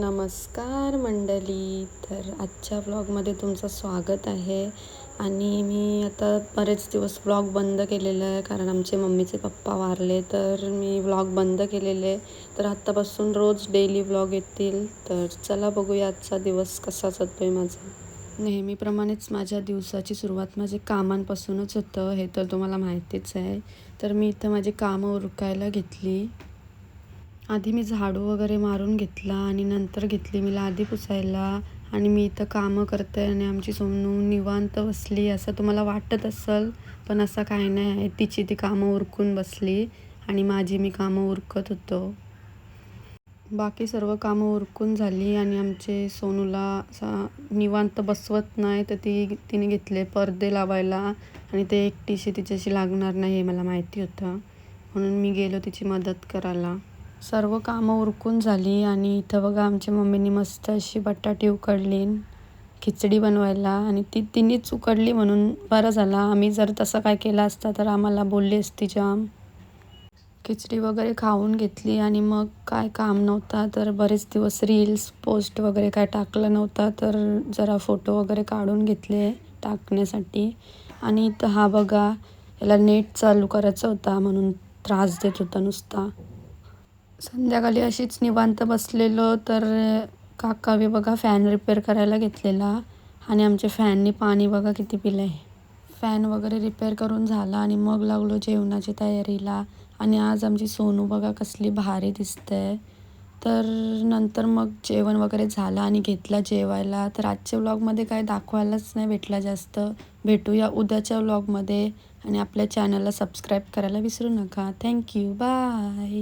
नमस्कार मंडळी. तर आजच्या व्लॉगमध्ये तुमचं स्वागत आहे. आणि मी आता बरेच दिवस व्लॉग बंद केलेला आहे कारण आमचे मम्मीचे पप्पा वारले, तर मी व्लॉग बंद केलेले. तर आत्तापासून रोज डेली व्लॉग येतील. तर चला बघूया आजचा दिवस कसा जातो आहे माझा. नेहमीप्रमाणेच माझ्या दिवसाची सुरुवात माझे कामांपासूनच होतं, हे तर तुम्हाला माहितीच आहे. तर मी इथं माझी कामं उरकायला घेतली. आधी मी झाडू वगैरे मारून घेतला आणि नंतर घेतली मी लादी पुसायला. आणि मी इथं कामं करते आणि आमची सोनू निवांत बसली असं तुम्हाला वाटत असेल, पण असं काही नाही आहे. तिची ती कामं उरकून बसली आणि माझी मी कामं उरकत होतो. बाकी सर्व कामं उरकून झाली आणि आमचे सोनूला असा निवांत बसवत नाही, तर तिने घेतले पडदे लावायला. आणि ते एकटीशी तिच्याशी लागणार नाही हे मला माहिती होतं, म्हणून मी गेलो तिची मदत करायला. सर्व कामं उरकून झाली आणि इथं बघा आमच्या मम्मीनी मस्त अशी बटाटे उकडली खिचडी बनवायला. आणि तिनेच उकडली म्हणून बरं झालं. आम्ही जर तसं काय केलं असतं तर आम्हाला बोलली असती जाम. खिचडी वगैरे खाऊन घेतली आणि मग काय काम नव्हता, तर बरेच दिवस रील्स पोस्ट वगैरे काय टाकलं नव्हता, तर जरा फोटो वगैरे काढून घेतले टाकण्यासाठी. आणि इथं हा बघा, याला नेट चालू करायचा होता म्हणून त्रास देत होता नुसता. संध्याकाळी अशीच निवांत बसलेलो, तर काका बघा फॅन रिपेअर करायला घेतलेला आणि आमच्या फॅननी पाणी बघा किती पिलं आहे. फॅन वगैरे रिपेअर करून झाला आणि मग लागलो जेवणाची तयारीला. आणि आज आमची सोनू बघा कसली भारी दिसते. तर नंतर मग जेवण वगैरे झालं आणि घेतला जेवायला. तर आजच्या व्लॉगमध्ये काय दाखवायलाच नाही भेटला जास्त. भेटूया उद्याच्या व्लॉगमध्ये आणि आपल्या चॅनलला सबस्क्राईब करायला विसरू नका. Thank you, bye.